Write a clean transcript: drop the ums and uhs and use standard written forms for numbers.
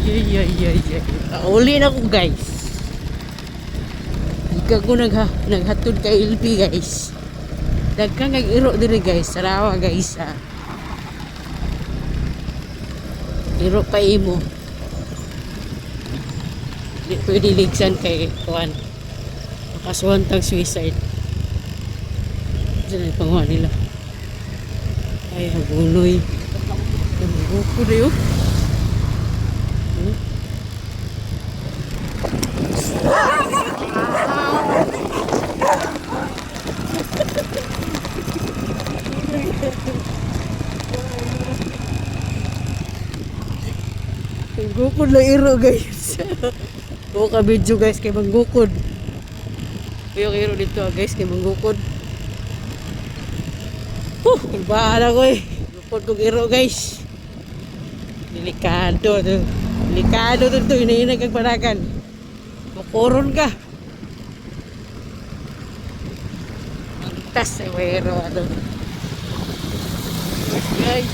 Yay. Uli na ko guys. Ika ko naghatod kay LP guys. Dagkang iro diri guys. Sarawa guys ha. Iro pa imo. Di pwede ligsan kay kuan. Makasuhan tag suicide. Diyan ay panguha nila. Ay haguloy. Buko na yun. Gukod lang iro guys. Buo ka video guys kay manggukod. Yung iro dito guys kay manggukod. Bahala ko eh. Gukod kong iro guys. Delikado to. Delikado to. Inainag kang panakan. Makuron ka. Magtas eh. Mayro ano. Guys.